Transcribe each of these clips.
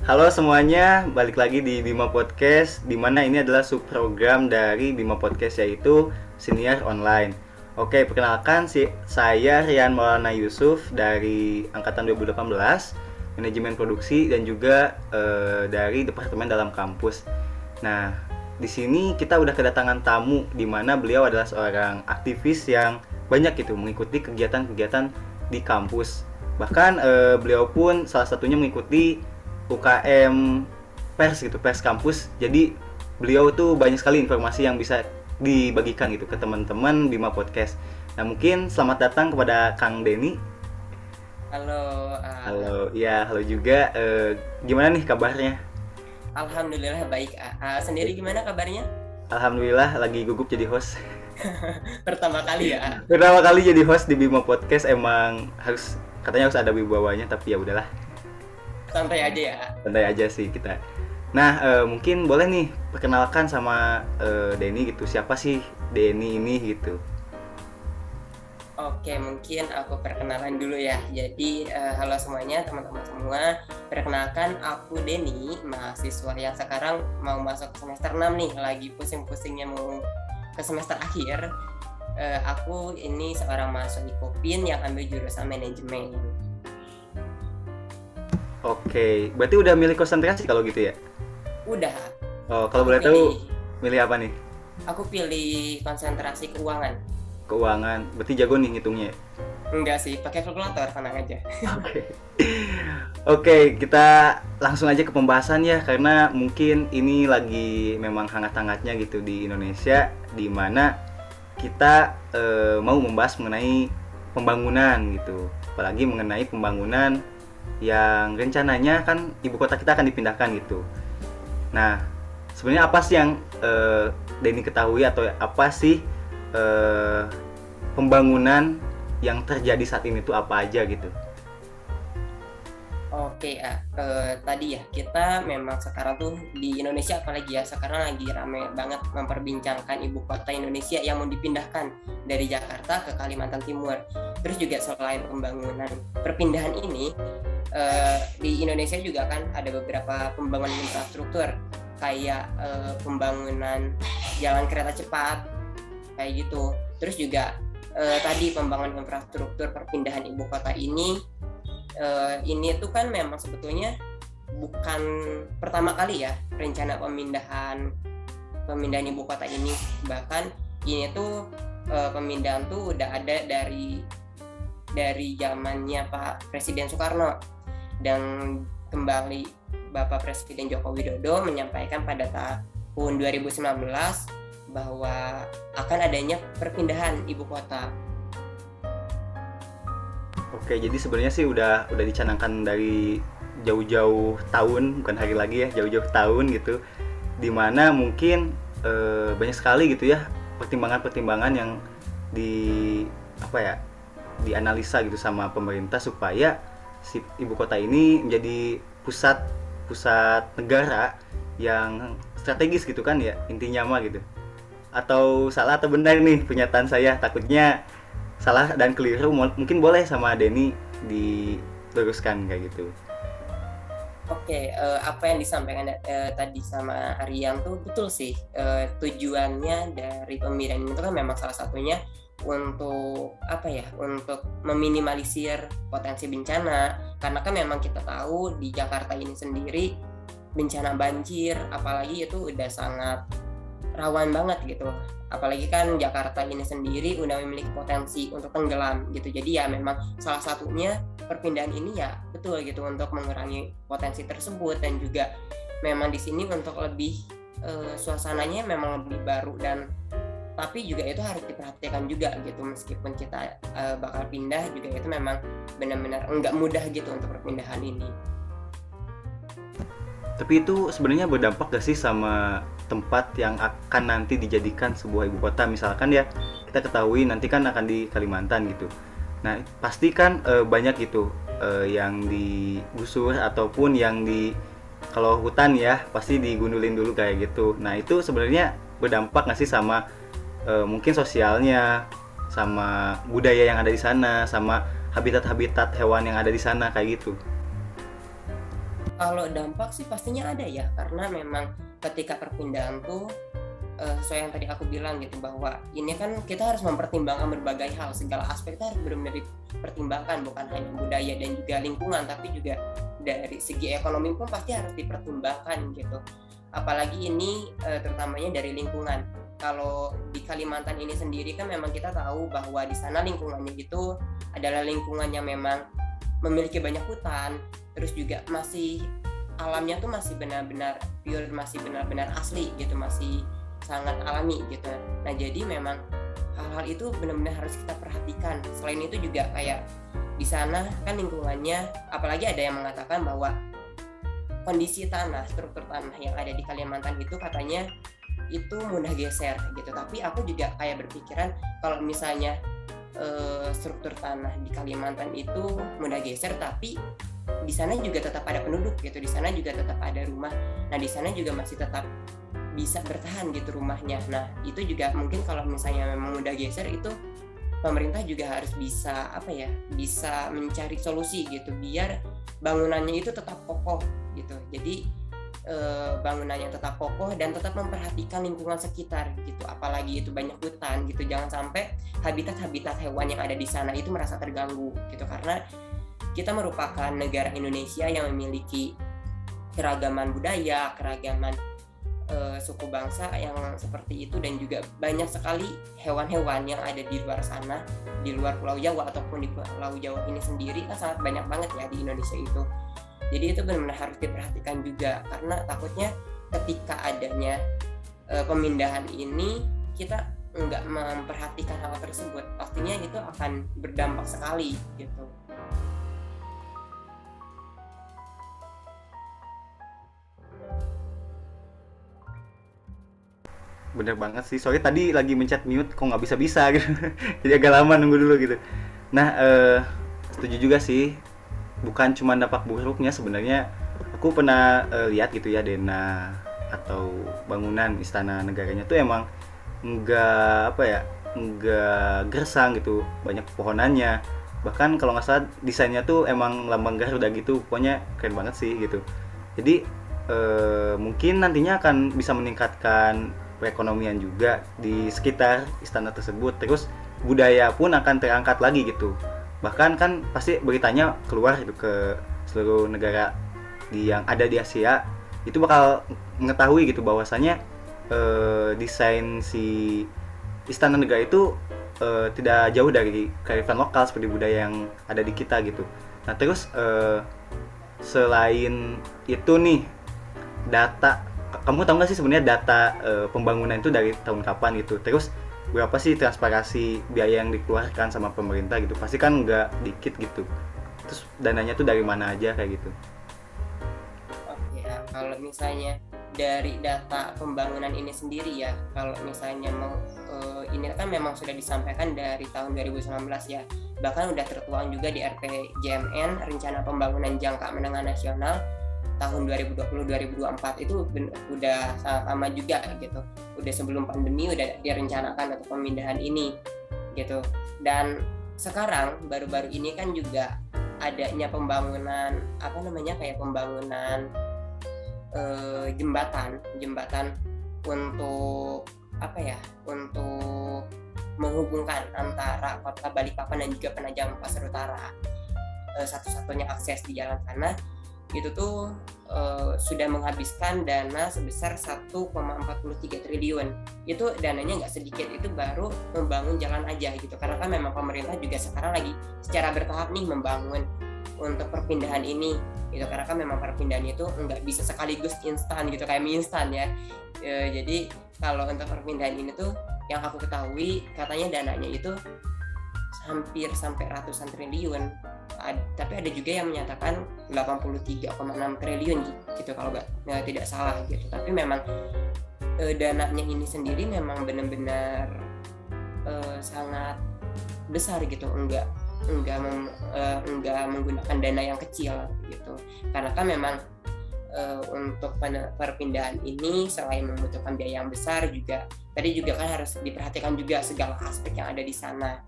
Halo semuanya, balik lagi di Bima Podcast, di mana ini adalah subprogram dari Bima Podcast yaitu Senior Online. Oke, perkenalkan saya Rian Maulana Yusuf dari angkatan 2018, manajemen produksi dan juga dari departemen dalam kampus. Nah, di sini kita udah kedatangan tamu di mana beliau adalah seorang aktivis yang banyak gitu mengikuti kegiatan-kegiatan di kampus. Bahkan beliau pun salah satunya mengikuti UKM pers gitu, pers kampus. Jadi beliau tuh banyak sekali informasi yang bisa dibagikan gitu ke teman-teman Bima Podcast. Nah, mungkin selamat datang kepada Kang Denny. Halo, Halo, ya halo juga. Gimana nih kabarnya? alhamdulillah baik. Sendiri gimana kabarnya? Alhamdulillah lagi gugup jadi host. Pertama kali ya. Pertama kali jadi host di Bima Podcast, emang katanya harus ada wibawanya, tapi ya udahlah. Santai aja ya. Santai aja sih kita. Nah, mungkin boleh nih perkenalkan sama Denny gitu. Siapa sih Denny ini gitu? Oke, mungkin aku perkenalan dulu ya. Jadi, halo semuanya, teman-teman semua. Perkenalkan, aku Denny, mahasiswa yang sekarang mau masuk semester 6 nih. Lagi pusing-pusingnya mau ke semester akhir. Aku ini seorang mahasiswa di Kopin yang ambil jurusan manajemen. Oke, berarti udah milih konsentrasi kalau gitu ya? Udah. Oh, kalau Aku boleh tahu milih apa nih? Aku pilih konsentrasi keuangan. Keuangan. Berarti jago nih ngitungnya. Enggak sih, pakai kalkulator, tenang aja. Oke. Oke, kita langsung aja ke pembahasan ya, karena mungkin ini lagi memang hangat-hangatnya gitu di Indonesia, di mana kita mau membahas mengenai pembangunan gitu. Apalagi mengenai pembangunan yang rencananya kan ibu kota kita akan dipindahkan gitu. Nah, sebenarnya apa sih yang Denny ketahui atau apa sih pembangunan yang terjadi saat ini tuh apa aja gitu? Oke, tadi ya kita memang sekarang tuh di Indonesia apalagi ya sekarang lagi rame banget memperbincangkan ibu kota Indonesia yang mau dipindahkan dari Jakarta ke Kalimantan Timur. Terus juga selain pembangunan perpindahan ini di Indonesia juga kan ada beberapa pembangunan infrastruktur kayak pembangunan jalan kereta cepat kayak gitu. Terus juga tadi pembangunan infrastruktur perpindahan ibu kota ini tuh kan memang sebetulnya bukan pertama kali ya rencana pemindahan ibu kota ini. Bahkan ini tuh pemindahan tuh udah ada dari zamannya Pak Presiden Soekarno, dan kembali Bapak Presiden Joko Widodo menyampaikan pada tahun 2019 bahwa akan adanya perpindahan ibu kota. Oke, jadi sebenarnya sih udah dicanangkan dari jauh-jauh tahun, bukan hari lagi ya, jauh-jauh tahun gitu. Dimana mungkin banyak sekali gitu ya pertimbangan-pertimbangan yang dianalisa gitu sama pemerintah supaya si ibu kota ini menjadi pusat negara yang strategis gitu kan ya, intinya mah gitu. Atau salah atau benar nih pernyataan saya, takutnya salah dan keliru, mungkin boleh sama Denny diluruskan kayak gitu. Oke, apa yang disampaikan tadi sama Aryan tuh betul sih. Tujuannya dari pemindahan itu kan memang salah satunya untuk untuk meminimalisir potensi bencana, karena kan memang kita tahu di Jakarta ini sendiri bencana banjir apalagi itu udah sangat rawan banget gitu. Apalagi kan Jakarta ini sendiri udah memiliki potensi untuk tenggelam gitu. Jadi ya memang salah satunya perpindahan ini ya betul gitu untuk mengurangi potensi tersebut, dan juga memang di sini untuk lebih suasananya memang lebih baru, dan tapi juga itu harus diperhatikan juga gitu, meskipun kita bakal pindah juga itu memang benar-benar enggak mudah gitu untuk perpindahan ini. Tapi itu sebenarnya berdampak gak sih sama tempat yang akan nanti dijadikan sebuah ibu kota? Misalkan ya kita ketahui nanti kan akan di Kalimantan gitu. Nah, pasti kan banyak gitu yang digusur ataupun yang kalau hutan ya pasti digundulin dulu kayak gitu. Nah, itu sebenarnya berdampak gak sih sama mungkin sosialnya, sama budaya yang ada di sana, sama habitat-habitat hewan yang ada di sana kayak gitu? Kalau dampak sih pastinya ada ya, karena memang ketika perpindahan tuh sesuai yang tadi aku bilang gitu, bahwa ini kan kita harus mempertimbangkan berbagai hal, segala aspek itu harus benar-benar dipertimbangkan, bukan hanya budaya dan juga lingkungan, tapi juga dari segi ekonomi pun pasti harus dipertimbangkan gitu. Apalagi ini terutamanya dari lingkungan. Kalau di Kalimantan ini sendiri kan memang kita tahu bahwa di sana lingkungannya itu adalah lingkungan yang memang memiliki banyak hutan, terus juga masih alamnya tuh masih benar-benar pure, masih benar-benar asli gitu, masih sangat alami gitu. Nah jadi memang hal-hal itu benar-benar harus kita perhatikan. Selain itu juga kayak di sana kan lingkungannya, apalagi ada yang mengatakan bahwa kondisi tanah, struktur tanah yang ada di Kalimantan itu katanya itu mudah geser gitu. Tapi aku juga kayak berpikiran kalau misalnya struktur tanah di Kalimantan itu mudah geser, tapi di sana juga tetap ada penduduk gitu, di sana juga tetap ada rumah. Nah di sana juga masih tetap bisa bertahan gitu rumahnya. Nah itu juga mungkin kalau misalnya memang mudah geser itu pemerintah juga harus bisa bisa mencari solusi gitu biar bangunannya itu tetap kokoh gitu. Jadi bangunannya tetap kokoh dan tetap memperhatikan lingkungan sekitar gitu, apalagi itu banyak hutan gitu. Jangan sampai habitat-habitat hewan yang ada di sana itu merasa terganggu gitu, karena kita merupakan negara Indonesia yang memiliki keragaman budaya, keragaman suku bangsa yang seperti itu, dan juga banyak sekali hewan-hewan yang ada di luar sana, di luar Pulau Jawa ataupun di Pulau Jawa ini sendiri kan sangat banyak banget ya di Indonesia itu. Jadi itu benar-benar harus diperhatikan juga, karena takutnya ketika adanya pemindahan ini kita nggak memperhatikan hal tersebut, pastinya itu akan berdampak sekali gitu. Bener banget sih, soalnya tadi lagi mencet mute kok nggak bisa-bisa gitu. Jadi agak lama nunggu dulu gitu. Nah, setuju juga sih, bukan cuma dampak buruknya sebenarnya. Aku pernah lihat gitu ya, Dena atau bangunan istana negaranya tuh emang nggak nggak gersang gitu, banyak pohonannya. Bahkan kalau nggak salah desainnya tuh emang lambang Garuda gitu, pokoknya keren banget sih gitu. Jadi mungkin nantinya akan bisa meningkatkan perekonomian juga di sekitar istana tersebut. Terus budaya pun akan terangkat lagi gitu. Bahkan kan pasti beritanya keluar gitu ke seluruh negara yang ada di Asia, itu bakal mengetahui gitu bahwasanya desain si istana negara itu tidak jauh dari kearifan lokal seperti budaya yang ada di kita gitu. Nah terus selain itu nih, data, kamu tahu nggak sih sebenarnya data pembangunan itu dari tahun kapan gitu? Terus berapa sih transparansi biaya yang dikeluarkan sama pemerintah gitu? Pasti kan nggak dikit gitu. Terus dananya tuh dari mana aja kayak gitu? Oke, kalau misalnya dari data pembangunan ini sendiri ya, kalau misalnya mau ini kan memang sudah disampaikan dari tahun 2019 ya, bahkan udah tertuang juga di RPJMN, Rencana Pembangunan Jangka Menengah Nasional tahun 2020-2024 itu udah sangat lama juga gitu, udah sebelum pandemi udah direncanakan untuk pemindahan ini gitu. Dan sekarang baru-baru ini kan juga adanya pembangunan kayak pembangunan jembatan untuk untuk menghubungkan antara kota Balikpapan dan juga Penajam Pasir Utara. Satu-satunya akses di jalan sana itu tuh sudah menghabiskan dana sebesar 1,43 triliun. Itu dananya nggak sedikit, itu baru membangun jalan aja gitu, karena kan memang pemerintah juga sekarang lagi secara bertahap nih membangun untuk perpindahan ini gitu, karena kan memang perpindahan itu nggak bisa sekaligus instan gitu kayak mie instan ya. Jadi kalau untuk perpindahan ini tuh yang aku ketahui katanya dananya itu hampir sampai ratusan triliun. Tapi ada juga yang menyatakan 83,6 triliun gitu kalau tidak salah gitu. Tapi memang dananya ini sendiri memang benar-benar sangat besar gitu, enggak menggunakan dana yang kecil gitu. Karena kan memang untuk perpindahan ini selain membutuhkan biaya yang besar, juga tadi juga kan harus diperhatikan juga segala aspek yang ada di sana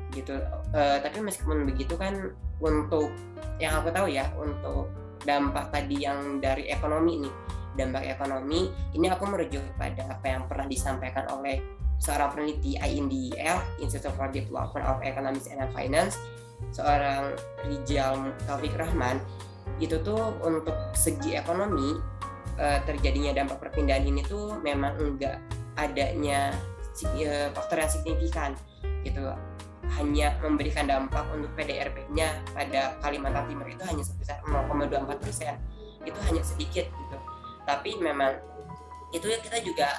gitu. Tapi meskipun begitu kan, untuk yang aku tahu ya, untuk dampak tadi yang dari ekonomi nih, dampak ekonomi ini aku merujuk pada apa yang pernah disampaikan oleh seorang peneliti INDEF, Institute for Development of Economics and Finance, seorang Rijal Taufik Rahman. Itu tuh untuk segi ekonomi terjadinya dampak perpindahan ini tuh memang enggak adanya faktor yang signifikan gitu, hanya memberikan dampak untuk PDRB-nya pada Kalimantan Timur itu hanya sebesar 0,24%. Itu hanya sedikit gitu. Tapi memang itu ya, kita juga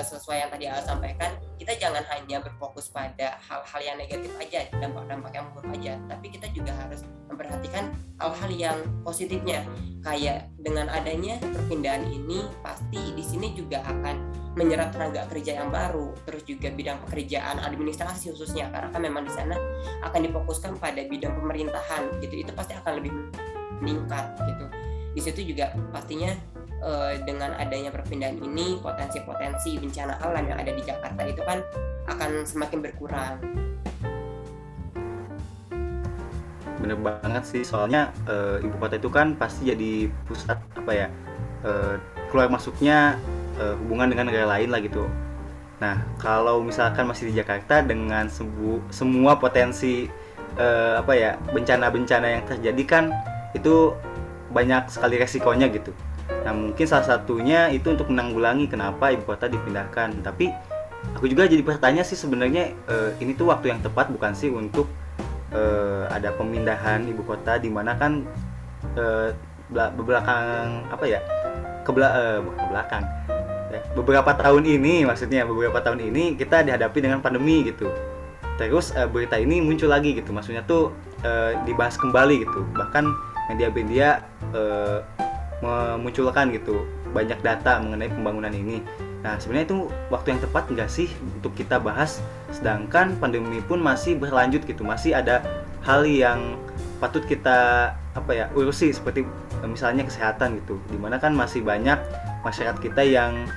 sesuai yang tadi Al sampaikan, kita jangan hanya berfokus pada hal-hal yang negatif aja, dampak-dampak yang buruk aja, tapi kita juga harus memperhatikan hal-hal yang positifnya. Kayak dengan adanya perpindahan ini, pasti di sini juga akan menyerap tenaga kerja yang baru, terus juga bidang pekerjaan administrasi khususnya, karena kan memang di sana akan difokuskan pada bidang pemerintahan gitu, itu pasti akan lebih meningkat gitu. Di situ juga pastinya dengan adanya perpindahan ini, potensi-potensi bencana alam yang ada di Jakarta itu kan akan semakin berkurang. Bener banget sih, soalnya ibu kota itu kan pasti jadi pusat apa ya, keluar masuknya hubungan dengan negara lain lah gitu. Nah, kalau misalkan masih di Jakarta dengan semua potensi apa ya, bencana-bencana yang terjadi kan itu banyak sekali resikonya gitu. Nah, mungkin salah satunya itu untuk menanggulangi kenapa ibu kota dipindahkan. Tapi aku juga jadi bertanya sih sebenarnya ini tuh waktu yang tepat bukan sih untuk ada pemindahan ibu kota, di mana kan belakang apa ya, bukan belakang ya, beberapa tahun ini kita dihadapi dengan pandemi gitu. Terus berita ini muncul lagi gitu, maksudnya tuh dibahas kembali gitu, bahkan media-media memunculkan gitu banyak data mengenai pembangunan ini. Nah, sebenarnya itu waktu yang tepat nggak sih untuk kita bahas, sedangkan pandemi pun masih berlanjut gitu, masih ada hal yang patut kita apa ya urusi, seperti misalnya kesehatan gitu, dimana kan masih banyak masyarakat kita yang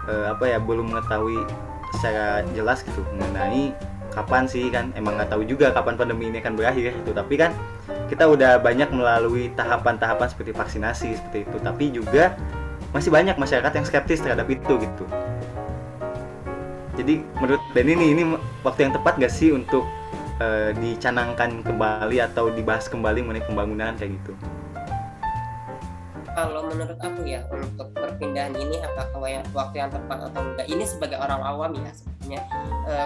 apa ya belum mengetahui secara jelas gitu mengenai kapan sih, kan emang nggak tahu juga kapan pandemi ini akan berakhir gitu. Tapi kan kita udah banyak melalui tahapan-tahapan seperti vaksinasi seperti itu, tapi juga masih banyak masyarakat yang skeptis terhadap itu gitu. Jadi menurut Denny ini waktu yang tepat nggak sih untuk dicanangkan kembali atau dibahas kembali mengenai pembangunan kayak gitu? Kalau menurut aku ya, untuk perpindahan ini apakah waktu yang tepat atau enggak, ini sebagai orang awam ya sebenarnya,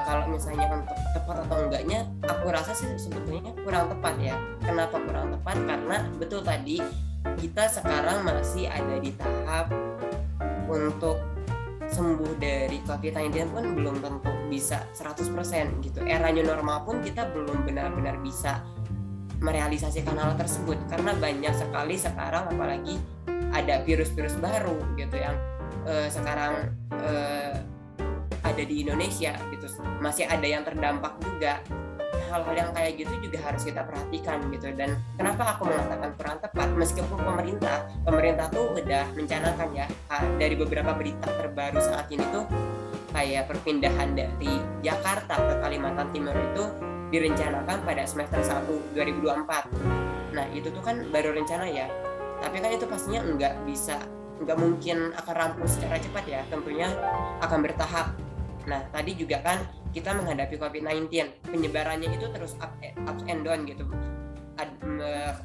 kalau misalnya untuk tepat atau enggaknya, aku rasa sih sebetulnya kurang tepat ya. Kenapa kurang tepat? Karena betul tadi, kita sekarang masih ada di tahap untuk sembuh dari COVID-19 pun belum tentu bisa 100% gitu. Era new normal pun kita belum benar-benar bisa merealisasikan hal tersebut, karena banyak sekali sekarang, apalagi ada virus-virus baru gitu yang sekarang ada di Indonesia gitu, masih ada yang terdampak juga. Hal-hal yang kayak gitu juga harus kita perhatikan gitu. Dan kenapa aku mengatakan kurang tepat, meskipun pemerintah tuh udah mencanangkan ya, dari beberapa berita terbaru saat ini tuh kayak perpindahan dari Jakarta ke Kalimantan Timur itu direncanakan pada semester 1 2024. Nah, itu tuh kan baru rencana ya. Tapi kan itu pastinya nggak mungkin akan rampung secara cepat ya. Tentunya akan bertahap. Nah, tadi juga kan kita menghadapi COVID-19, penyebarannya itu terus up and down gitu.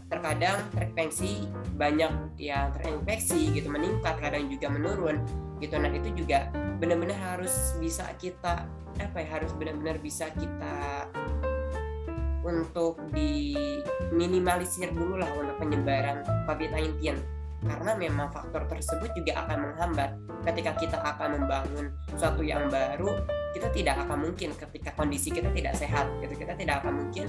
Terkadang terinfeksi, banyak yang terinfeksi gitu, meningkat, kadang juga menurun gitu. Nah, itu juga benar-benar harus bisa kita harus benar-benar bisa kita untuk diminimalisir dulu lah untuk penyebaran COVID-19, karena memang faktor tersebut juga akan menghambat ketika kita akan membangun sesuatu yang baru. Kita tidak akan mungkin ketika kondisi kita tidak sehat gitu, kita tidak akan mungkin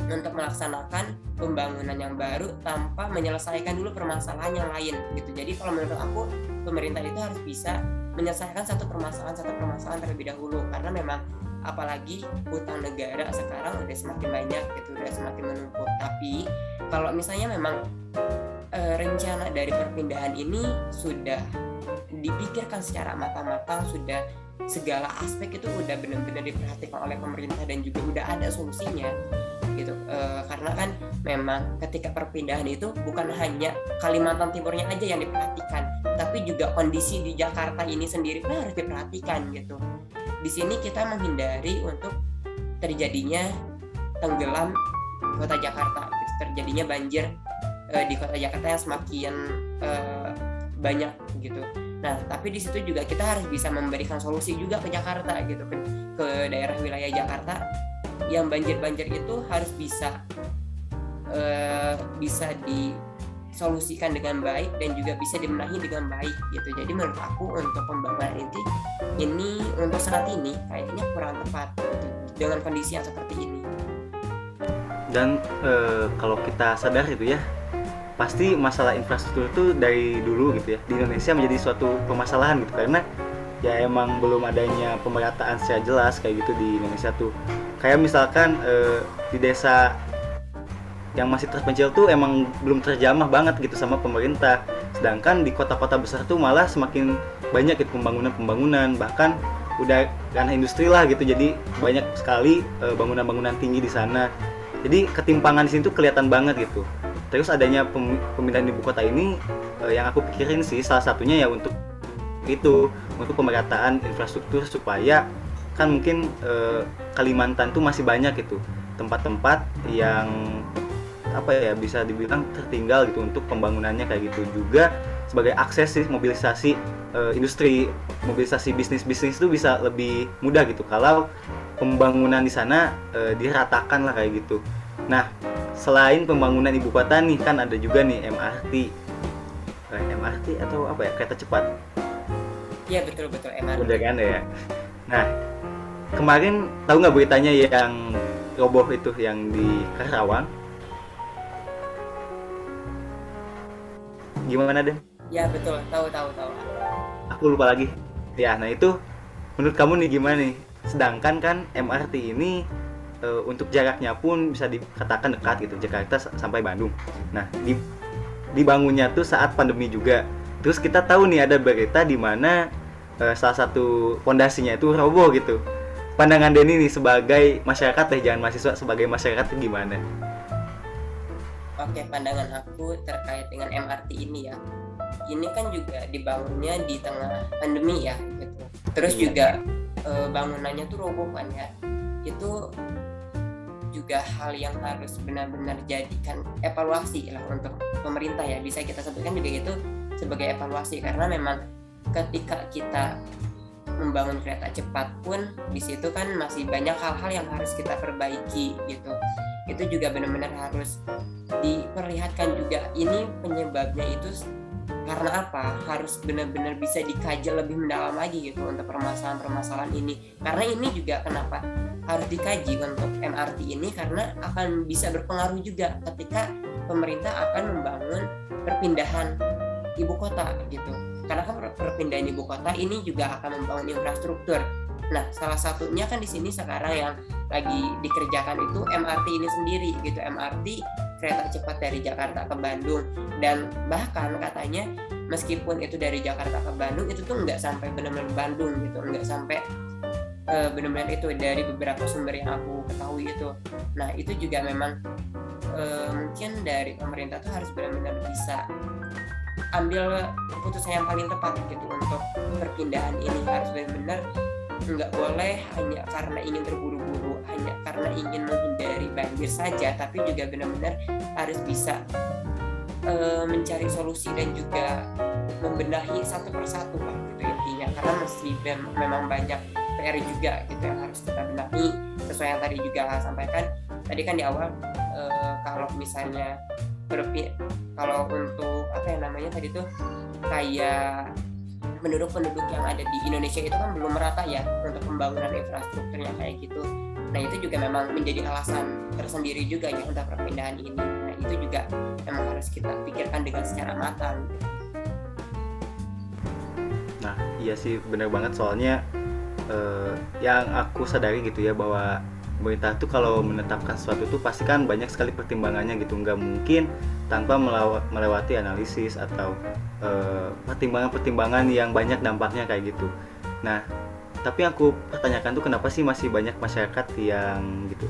untuk melaksanakan pembangunan yang baru tanpa menyelesaikan dulu permasalahan yang lain gitu. Jadi kalau menurut aku, pemerintah itu harus bisa menyelesaikan satu permasalahan terlebih dahulu, karena memang apalagi utang negara sekarang udah semakin banyak gitu, udah semakin menumpuk. Tapi kalau misalnya memang rencana dari perpindahan ini sudah dipikirkan secara matang-matang, sudah segala aspek itu udah benar-benar diperhatikan oleh pemerintah dan juga udah ada solusinya gitu, karena kan memang ketika perpindahan itu bukan hanya Kalimantan Timurnya aja yang diperhatikan, tapi juga kondisi di Jakarta ini sendiri pun harus diperhatikan gitu. Di sini kita menghindari untuk terjadinya tenggelam kota Jakarta, gitu. Terjadinya banjir di kota Jakarta yang semakin banyak gitu. Nah, tapi di situ juga kita harus bisa memberikan solusi juga ke Jakarta gitu, ke daerah wilayah Jakarta yang banjir-banjir itu harus bisa disolusikan dengan baik dan juga bisa dibenahi dengan baik gitu. Jadi menurut aku untuk pembangunan ini untuk saat ini kayaknya kurang tepat gitu, dengan kondisi yang seperti ini. Dan kalau kita sadar itu ya, pasti masalah infrastruktur itu dari dulu gitu ya di Indonesia menjadi suatu permasalahan gitu, karena ya emang belum adanya pemerataan secara jelas kayak gitu di Indonesia tuh. Kayak misalkan di desa yang masih terpencil tuh emang belum terjamah banget gitu sama pemerintah, sedangkan di kota-kota besar tuh malah semakin banyak gitu pembangunan, bahkan udah ranah industri lah gitu, jadi banyak sekali bangunan-bangunan tinggi di sana. Jadi ketimpangan di sini tuh kelihatan banget gitu. Terus adanya pemindahan ibu kota ini yang aku pikirin sih salah satunya ya untuk pemerataan infrastruktur, supaya kan mungkin Kalimantan tuh masih banyak gitu tempat-tempat yang bisa dibilang tertinggal gitu untuk pembangunannya kayak gitu. Juga sebagai akses sih, mobilisasi industri, mobilisasi bisnis itu bisa lebih mudah gitu kalau pembangunan di sana diratakan lah kayak gitu. Nah, selain pembangunan ibu kota nih kan ada juga nih MRT atau kereta cepat. Iya betul MRT. Udah kan ya. Nah, kemarin tahu nggak beritanya yang roboh itu yang di Karawang? Gimana deh? Ya betul, tahu. Aku lupa lagi. Ya, nah itu menurut kamu nih gimana nih? Sedangkan kan MRT ini untuk jaraknya pun bisa dikatakan dekat gitu, Jakarta sampai Bandung. Nah, dibangunnya tuh saat pandemi juga. Terus kita tahu nih ada berita di mana salah satu pondasinya itu roboh gitu. Pandangan Denny nih sebagai masyarakat jangan mahasiswa, sebagai masyarakat itu gimana? Oke, pandangan aku terkait dengan MRT ini ya. Ini kan juga dibangunnya di tengah pandemi ya gitu. Terus juga bangunannya tuh roboh kan ya. Itu juga hal yang harus benar-benar jadikan evaluasi lah untuk pemerintah ya, bisa kita sebutkan juga itu sebagai evaluasi, karena memang ketika kita membangun kereta cepat pun di situ kan masih banyak hal-hal yang harus kita perbaiki gitu. Itu juga benar-benar harus diperlihatkan juga ini penyebabnya itu karena apa, harus benar-benar bisa dikaji lebih mendalam lagi gitu untuk permasalahan-permasalahan ini. Karena ini juga kenapa harus dikaji untuk MRT ini, karena akan bisa berpengaruh juga ketika pemerintah akan membangun perpindahan ibu kota gitu. Karena kan perpindahan ibu kota ini juga akan membangun infrastruktur. Nah, salah satunya kan di sini sekarang yang lagi dikerjakan itu MRT ini sendiri gitu, MRT kereta cepat dari Jakarta ke Bandung. Dan bahkan katanya meskipun itu dari Jakarta ke Bandung itu tuh nggak sampai benar-benar Bandung gitu, nggak sampai benar-benar itu, dari beberapa sumber yang aku ketahui itu. Nah, itu juga memang mungkin dari pemerintah tuh harus benar-benar bisa ambil keputusan yang paling tepat gitu untuk perpindahan ini. Harus benar-benar nggak boleh hanya karena ingin terburu-buru, hanya karena ingin menghindari banjir saja, tapi juga benar-benar harus bisa mencari solusi dan juga membenahi satu persatu lah gitu intinya. Karena masih memang banyak PR juga gitu yang harus kita benahi, sesuai yang tadi juga sampaikan tadi kan di awal. Kalau misalnya kalau untuk tadi tuh kayak penduduk yang ada di Indonesia itu kan belum merata ya untuk pembangunan infrastrukturnya kayak gitu. Nah, itu juga memang menjadi alasan tersendiri juga ya untuk perpindahan ini. Nah, itu juga memang harus kita pikirkan dengan secara matang. Nah, iya sih benar banget, soalnya yang aku sadari gitu ya, bahwa pemerintah tuh kalau menetapkan sesuatu tuh pasti kan banyak sekali pertimbangannya gitu, nggak mungkin tanpa melewati analisis atau pertimbangan-pertimbangan yang banyak dampaknya kayak gitu. Nah, tapi aku pertanyakan tuh kenapa sih masih banyak masyarakat yang gitu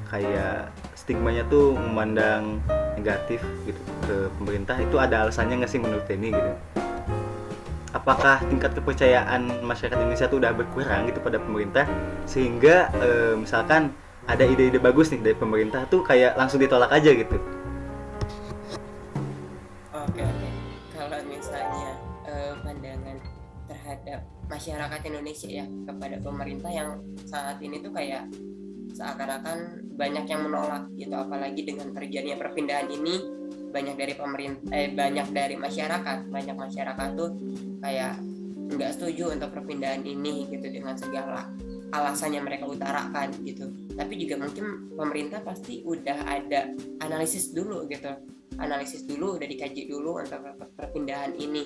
kayak stigmanya tuh memandang negatif gitu ke pemerintah, itu ada alasannya nggak sih menurut Denny gitu? Apakah tingkat kepercayaan masyarakat Indonesia tuh udah berkurang gitu pada pemerintah sehingga misalkan ada ide-ide bagus nih dari pemerintah tuh kayak langsung ditolak aja gitu? Oke, oke. Kalau misalnya pandangan terhadap masyarakat Indonesia ya kepada pemerintah yang saat ini tuh kayak seakan-akan banyak yang menolak gitu, apalagi dengan terjadinya perpindahan ini banyak dari banyak masyarakat tuh kayak nggak setuju untuk perpindahan ini gitu dengan segala alasan yang mereka utarakan gitu. Tapi juga mungkin pemerintah pasti udah ada analisis dulu gitu, udah dikaji dulu untuk perpindahan ini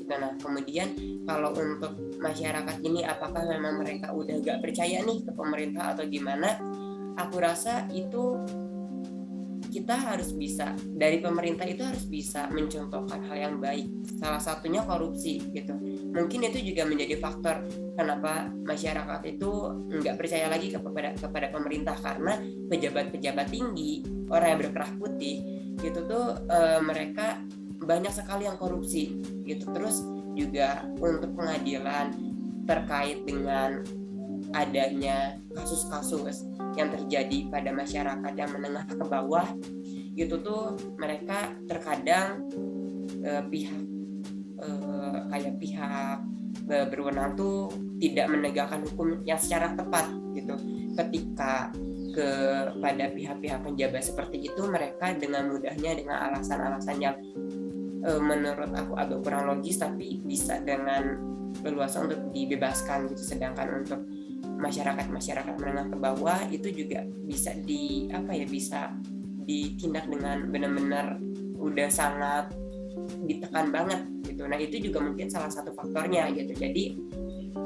gitu. Nah kemudian kalau untuk masyarakat ini apakah memang mereka udah gak percaya nih ke pemerintah atau gimana, aku rasa itu kita harus bisa, dari pemerintah itu harus bisa mencontohkan hal yang baik, salah satunya korupsi gitu. Mungkin itu juga menjadi faktor kenapa masyarakat itu nggak percaya lagi kepada pemerintah, karena pejabat-pejabat tinggi, orang yang berkerah putih gitu tuh mereka banyak sekali yang korupsi gitu. Terus juga untuk pengadilan terkait dengan adanya kasus-kasus yang terjadi pada masyarakat yang menengah ke bawah gitu tuh, mereka terkadang pihak berwenang tuh tidak menegakkan hukum yang secara tepat gitu. Ketika kepada pihak-pihak penjabat seperti itu, mereka dengan mudahnya dengan alasan-alasan yang menurut aku agak kurang logis tapi bisa dengan leluasa untuk dibebaskan gitu. Sedangkan untuk masyarakat menengah ke bawah itu juga bisa bisa ditindak dengan benar-benar udah sangat ditekan banget gitu. Nah itu juga mungkin salah satu faktornya gitu. Jadi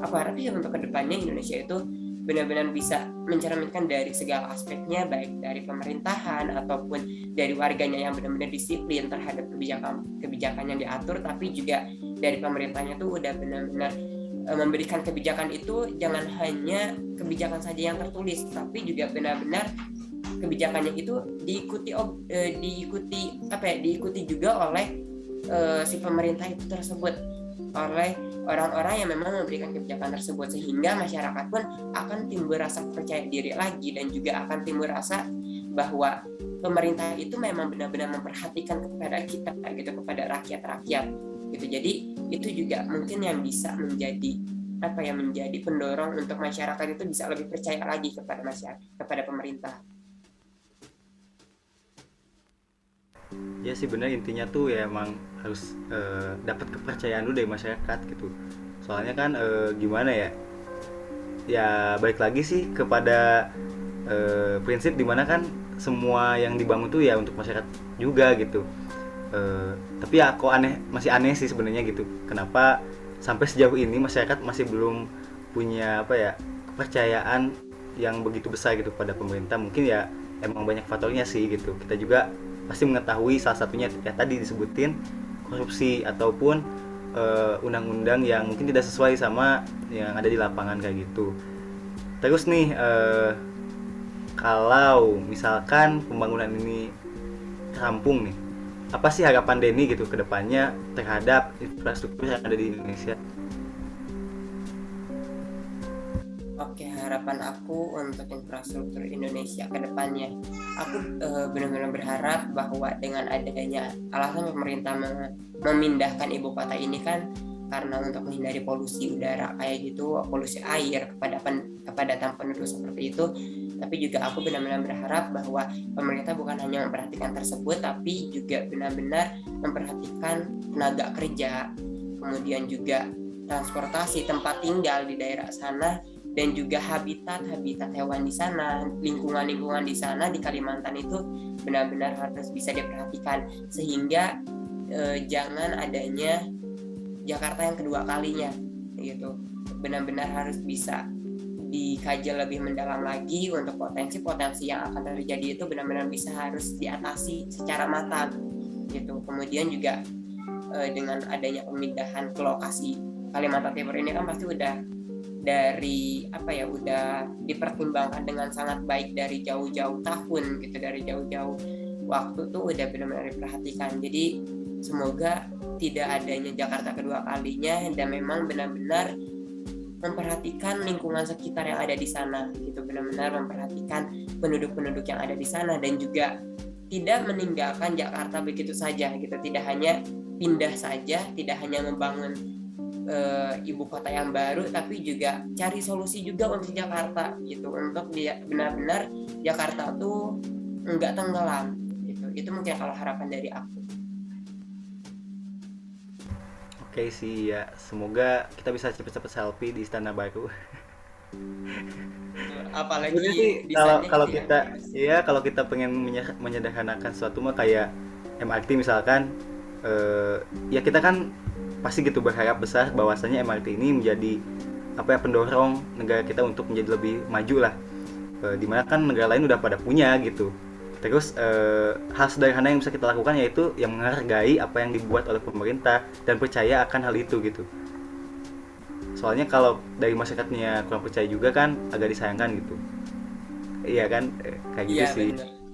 aku harap sih untuk kedepannya Indonesia itu benar-benar bisa mencerminkan dari segala aspeknya, baik dari pemerintahan ataupun dari warganya yang benar-benar disiplin terhadap kebijakan yang diatur, tapi juga dari pemerintahnya tuh udah benar-benar memberikan kebijakan itu jangan hanya kebijakan saja yang tertulis, tapi juga benar-benar kebijakannya itu diikuti juga oleh si pemerintah itu tersebut, oleh orang-orang yang memang memberikan kebijakan tersebut, sehingga masyarakat pun akan timbul rasa percaya diri lagi dan juga akan timbul rasa bahwa pemerintah itu memang benar-benar memperhatikan kepada kita gitu, kepada rakyat-rakyat gitu. Jadi itu juga mungkin yang bisa menjadi menjadi pendorong untuk masyarakat itu bisa lebih percaya lagi kepada pemerintah. Ya sih benar, intinya tuh ya emang harus dapat kepercayaan dulu dari masyarakat gitu. Soalnya kan gimana ya? Ya balik lagi sih kepada prinsip dimana kan semua yang dibangun tuh ya untuk masyarakat juga gitu. Tapi ya kok masih aneh sih sebenarnya gitu. Kenapa sampai sejauh ini masyarakat masih belum punya kepercayaan yang begitu besar gitu pada pemerintah? Mungkin ya emang banyak faktornya sih gitu. Kita juga pasti mengetahui salah satunya ya tadi disebutin korupsi ataupun undang-undang yang mungkin tidak sesuai sama yang ada di lapangan kayak gitu. Terus nih kalau misalkan pembangunan ini rampung nih, apa sih harapan Denny gitu ke depannya terhadap infrastruktur yang ada di Indonesia? Oke, harapan aku untuk infrastruktur Indonesia ke depannya, aku benar-benar berharap bahwa dengan adanya alasan pemerintah memindahkan ibu kota ini kan karena untuk menghindari polusi udara kayak gitu, polusi air, kepadatan penduduk seperti itu. Tapi juga aku benar-benar berharap bahwa pemerintah bukan hanya memperhatikan tersebut, tapi juga benar-benar memperhatikan tenaga kerja, kemudian juga transportasi, tempat tinggal di daerah sana, dan juga habitat hewan di sana, lingkungan di sana di Kalimantan itu benar-benar harus bisa diperhatikan, sehingga jangan adanya Jakarta yang kedua kalinya gitu. Benar-benar harus bisa dikaji lebih mendalam lagi untuk potensi-potensi yang akan terjadi itu benar-benar bisa harus diatasi secara matang gitu. Kemudian juga dengan adanya pemindahan ke lokasi Kalimantan Timur ini kan pasti udah dari udah dipertimbangkan dengan sangat baik dari jauh-jauh tahun gitu, dari jauh-jauh waktu tuh udah benar-benar diperhatikan. Jadi semoga tidak adanya Jakarta kedua kalinya dan memang benar-benar memperhatikan lingkungan sekitar yang ada di sana gitu, benar-benar memperhatikan penduduk-penduduk yang ada di sana dan juga tidak meninggalkan Jakarta begitu saja gitu, tidak hanya pindah saja, tidak hanya membangun ibu kota yang baru, tapi juga cari solusi juga untuk Jakarta gitu, untuk dia benar-benar Jakarta tuh enggak tenggelam gitu. Itu mungkin kalau harapan dari aku. Oke sih ya, semoga kita bisa cepet-cepet selfie di Istana Baru. Apalagi Sebenarnya sih desainnya kalau gitu kita kalau kita pengen menyederhanakan sesuatu mah kayak MRT misalkan, ya kita kan pasti gitu berharap besar bahwasanya MRT ini menjadi pendorong negara kita untuk menjadi lebih maju lah, dimana kan negara lain udah pada punya gitu. Terus hal sederhana yang bisa kita lakukan yaitu yang menghargai apa yang dibuat oleh pemerintah dan percaya akan hal itu gitu. Soalnya kalau dari masyarakatnya kurang percaya juga kan agak disayangkan gitu. Iya kan, kayak gitu sih.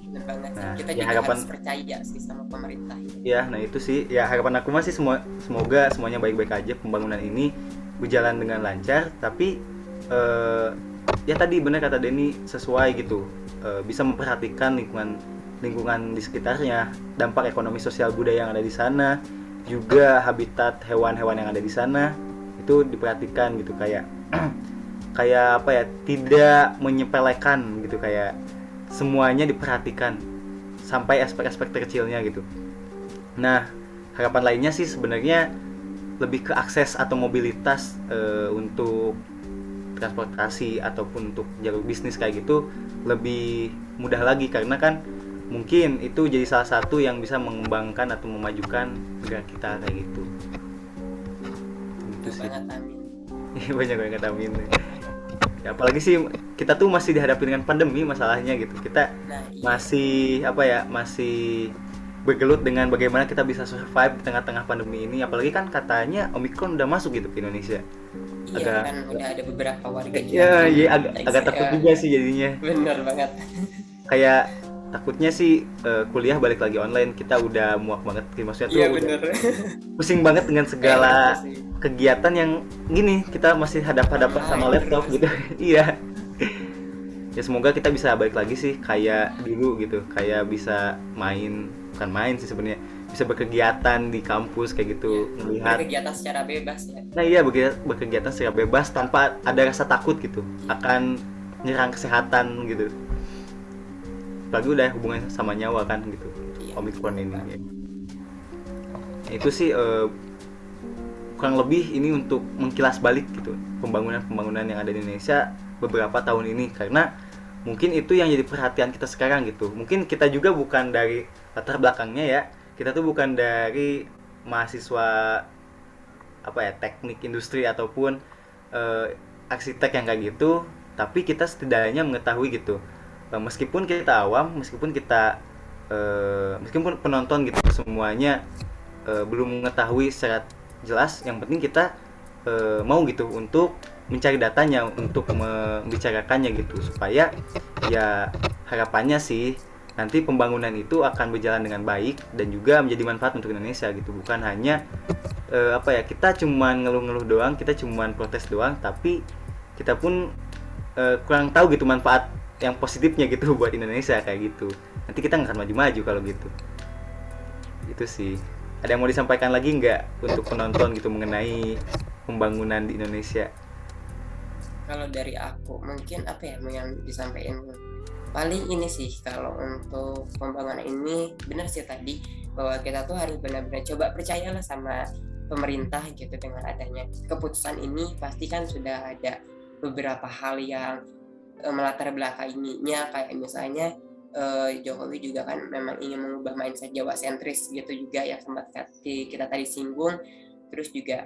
Bener banget. Nah, Kita ya juga harapan harus percaya sih sama pemerintah. ya, nah itu sih ya harapan aku masih semoga semuanya baik-baik aja, pembangunan ini berjalan dengan lancar, tapi ya tadi benar kata Denny, sesuai gitu, bisa memperhatikan lingkungan di sekitarnya, dampak ekonomi sosial budaya yang ada di sana, juga habitat hewan-hewan yang ada di sana itu diperhatikan gitu, kayak tidak menyepelekan gitu, kayak semuanya diperhatikan sampai aspek-aspek terkecilnya gitu. Nah, harapan lainnya sih sebenarnya lebih ke akses atau mobilitas untuk transportasi ataupun untuk jalur bisnis kayak gitu lebih mudah lagi, karena kan mungkin itu jadi salah satu yang bisa mengembangkan atau memajukan negara kita kayak gitu. Itu sih. Banyak banget amin. Ya, apalagi sih kita tuh masih dihadapi dengan pandemi masalahnya gitu. Kita masih masih bergelut dengan bagaimana kita bisa survive di tengah-tengah pandemi ini. Apalagi kan katanya Omicron udah masuk gitu ke Indonesia. Iya kan udah ada beberapa warga juga. Iya agak takut juga sih jadinya. Bener banget. Kayak takutnya sih kuliah balik lagi online, kita udah muak banget, maksudnya tuh pusing banget dengan segala kegiatan yang gini, kita masih hadapan sama laptop gitu. Iya. Ya semoga kita bisa balik lagi sih kayak dulu gitu, kayak bisa bukan main sih sebenarnya, bisa berkegiatan di kampus kayak gitu, melihat berkegiatan secara bebas ya. Nah iya, berkegiatan secara bebas tanpa ada rasa takut gitu akan nyerang kesehatan gitu. Apalagi udah hubungan sama nyawa kan gitu, Omicron ini ya. Itu sih kurang lebih ini untuk mengkilas balik gitu pembangunan yang ada di Indonesia beberapa tahun ini, karena mungkin itu yang jadi perhatian kita sekarang gitu. Mungkin kita juga bukan dari latar belakangnya ya, kita tuh bukan dari mahasiswa teknik industri ataupun arsitek yang kayak gitu, tapi kita setidaknya mengetahui gitu. Meskipun kita awam, meskipun penonton gitu semuanya belum mengetahui secara jelas, yang penting kita mau gitu untuk mencari datanya, untuk membicarakannya gitu, supaya ya harapannya sih nanti pembangunan itu akan berjalan dengan baik dan juga menjadi manfaat untuk Indonesia gitu. Bukan hanya kita cuman ngeluh-ngeluh doang, kita cuman protes doang, tapi kita pun kurang tahu gitu manfaat yang positifnya gitu buat Indonesia kayak gitu. Nanti kita nggak akan maju-maju kalau gitu. Itu sih. Ada yang mau disampaikan lagi nggak untuk penonton gitu mengenai pembangunan di Indonesia? Kalau dari aku mungkin yang disampaikan paling ini sih, kalau untuk pembangunan ini benar sih tadi, bahwa kita tuh harus benar-benar coba percayalah sama pemerintah gitu. Dengan adanya keputusan ini pasti kan sudah ada beberapa hal yang melatar belakanginya, kayak misalnya Jokowi juga kan memang ingin mengubah mindset Jawa sentris gitu juga yang sempat kita tadi singgung. Terus juga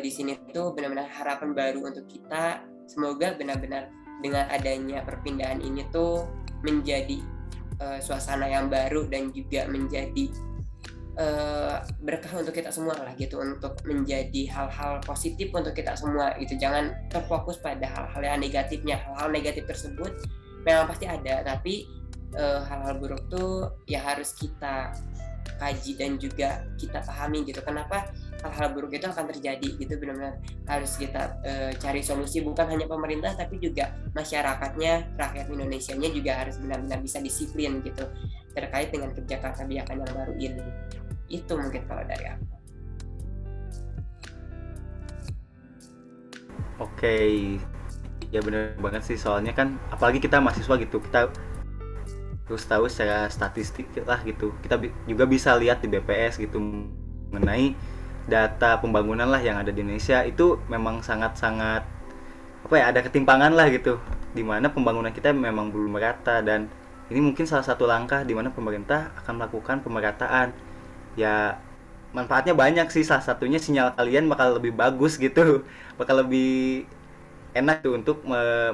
di sini tuh benar-benar harapan baru untuk kita. Semoga benar-benar dengan adanya perpindahan ini tuh menjadi suasana yang baru dan juga menjadi berkah untuk kita semua lah gitu, untuk menjadi hal-hal positif untuk kita semua gitu. Jangan terfokus pada hal-hal yang negatifnya. Hal-hal negatif tersebut memang pasti ada, tapi hal-hal buruk tuh ya harus kita kaji dan juga kita pahami gitu, kenapa hal-hal buruk itu akan terjadi gitu. Benar-benar harus kita cari solusi, bukan hanya pemerintah tapi juga masyarakatnya, rakyat Indonesianya juga harus benar-benar bisa disiplin gitu terkait dengan kebijakan-kebijakan yang baru ini. Itu mungkin kalau dari aku. Oke, ya bener banget sih, soalnya kan apalagi kita mahasiswa gitu, kita terus tahu secara statistik lah gitu, kita juga bisa lihat di BPS gitu mengenai data pembangunan lah yang ada di Indonesia itu memang sangat-sangat apa ya, ada ketimpangan lah gitu, dimana pembangunan kita memang belum merata, dan ini mungkin salah satu langkah dimana pemerintah akan melakukan pemerataan. Ya manfaatnya banyak sih, salah satunya sinyal kalian bakal lebih bagus gitu, bakal lebih enak tuh untuk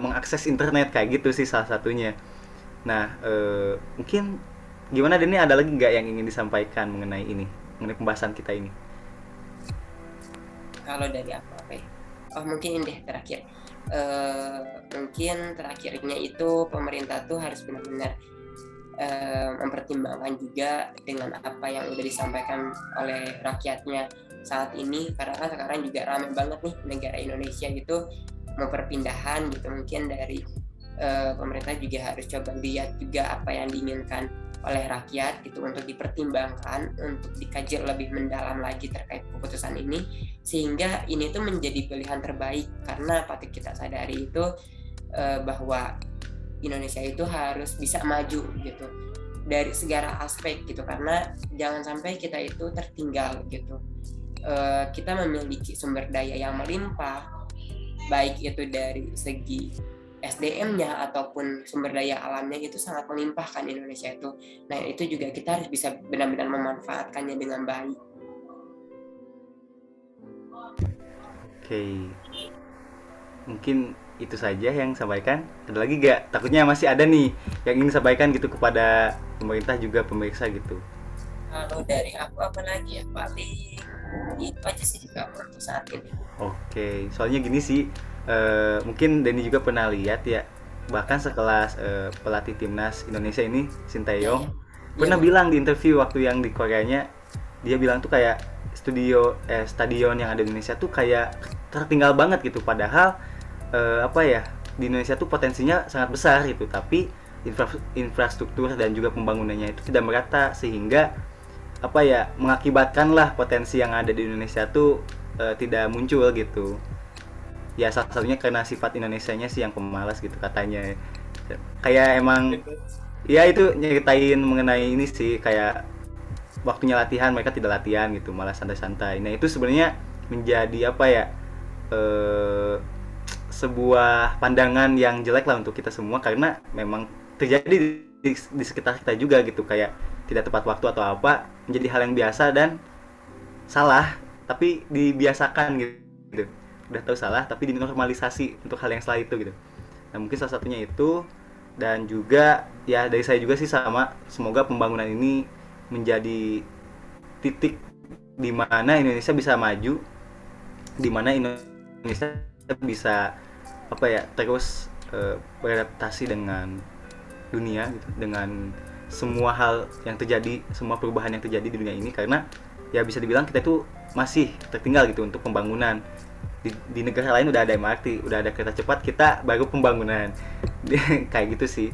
mengakses internet kayak gitu sih salah satunya. Nah, mungkin gimana Denny, ada lagi nggak yang ingin disampaikan mengenai ini, mengenai pembahasan kita ini? Kalau dari aku apa ya? Oh mungkin ini deh terakhir. Mungkin terakhirnya itu pemerintah tuh harus benar-benar mempertimbangkan juga dengan apa yang udah disampaikan oleh rakyatnya saat ini, karena kan sekarang juga ramai banget nih negara Indonesia gitu mau perpindahan gitu. Mungkin dari pemerintah juga harus coba lihat juga apa yang diinginkan oleh rakyat gitu untuk dipertimbangkan, untuk dikaji lebih mendalam lagi terkait keputusan ini, sehingga ini tuh menjadi pilihan terbaik. Karena patut kita sadari itu bahwa Indonesia itu harus bisa maju gitu dari segala aspek gitu, karena jangan sampai kita itu tertinggal gitu. Kita memiliki sumber daya yang melimpah, baik itu dari segi SDM-nya ataupun sumber daya alamnya, itu sangat melimpah kan Indonesia itu. Nah itu juga kita harus bisa benar-benar memanfaatkannya dengan baik. Oke, mungkin itu saja yang sampaikan. Ada lagi gak? Takutnya masih ada nih yang ingin sampaikan gitu kepada pemerintah juga pemirsa gitu. Kalau dari aku apa lagi ya, paling itu aja sih juga untuk saat ini. Oke, soalnya gini sih, mungkin Denny juga pernah lihat ya, bahkan sekelas pelatih timnas Indonesia ini Sinteyong pernah bilang di interview waktu yang di Koreanya, dia bilang tuh kayak stadion yang ada di Indonesia tuh kayak tertinggal banget gitu, padahal apa ya, di Indonesia tuh potensinya sangat besar gitu, tapi infrastruktur dan juga pembangunannya itu tidak merata, sehingga apa ya, mengakibatkan lah potensi yang ada di Indonesia tuh tidak muncul gitu. Ya salah satunya karena sifat Indonesianya sih yang pemalas gitu katanya. Kayak emang ya itu nyeritain mengenai ini sih, kayak waktunya latihan mereka tidak latihan gitu, malah santai-santai. Nah itu sebenarnya menjadi apa ya, sebuah pandangan yang jelek lah untuk kita semua, karena memang terjadi di sekitar kita juga gitu, kayak tidak tepat waktu atau apa, menjadi hal yang biasa dan salah tapi dibiasakan gitu. Udah tahu salah tapi dinormalisasi untuk hal yang salah itu gitu. Nah mungkin salah satunya itu, dan juga ya dari saya juga sih sama, semoga pembangunan ini menjadi titik di mana Indonesia bisa maju, di mana Indonesia bisa apa ya, terus beradaptasi dengan dunia gitu, dengan semua hal yang terjadi, semua perubahan yang terjadi di dunia ini, karena ya bisa dibilang kita itu masih tertinggal gitu untuk pembangunan. Di negara lain udah ada MRT, udah ada kereta cepat, kita baru pembangunan. Kayak gitu sih.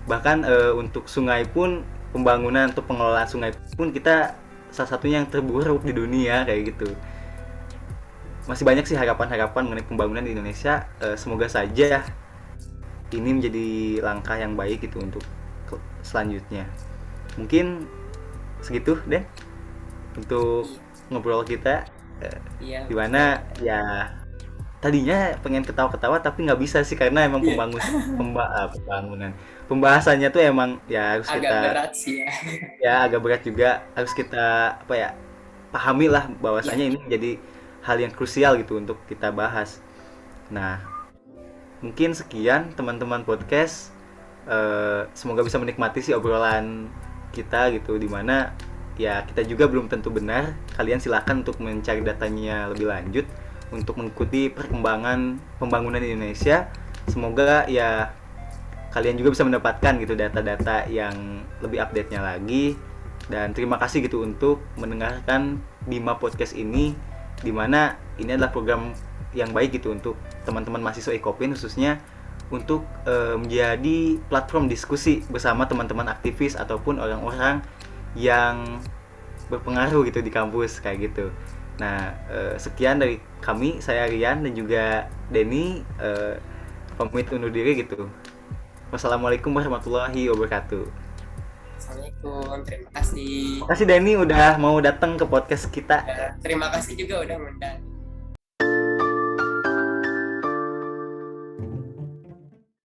Bahkan untuk sungai pun, pembangunan untuk pengelolaan sungai pun kita salah satunya yang terburuk di dunia kayak gitu. Masih banyak sih harapan-harapan mengenai pembangunan di Indonesia. Semoga saja ini menjadi langkah yang baik gitu untuk selanjutnya. Mungkin segitu deh untuk ngobrol kita. Dimana ya tadinya pengen ketawa-ketawa tapi nggak bisa sih, karena emang pembangunan pembahasannya tuh emang ya harus agak kita berat sih ya. Ya agak berat juga, harus kita apa ya, pahami lah bahwasanya ini menjadi hal yang krusial gitu untuk kita bahas. Nah mungkin sekian teman-teman podcast, semoga bisa menikmati sih obrolan kita gitu, dimana ya kita juga belum tentu benar. Kalian silakan untuk mencari datanya lebih lanjut untuk mengikuti perkembangan pembangunan di Indonesia. Semoga ya kalian juga bisa mendapatkan gitu data-data yang lebih update-nya lagi. Dan terima kasih gitu untuk mendengarkan Bima Podcast ini, dimana ini adalah program yang baik gitu untuk teman-teman mahasiswa Ikopin khususnya untuk menjadi platform diskusi bersama teman-teman aktivis ataupun orang-orang yang berpengaruh gitu di kampus kayak gitu. Nah, sekian dari kami, saya Rian dan juga Denny, pamit undur diri gitu. Wassalamualaikum warahmatullahi wabarakatuh. Assalamualaikum, terima kasih. Makasih Denny udah mau datang ke podcast kita. Terima kasih juga udah ngundang.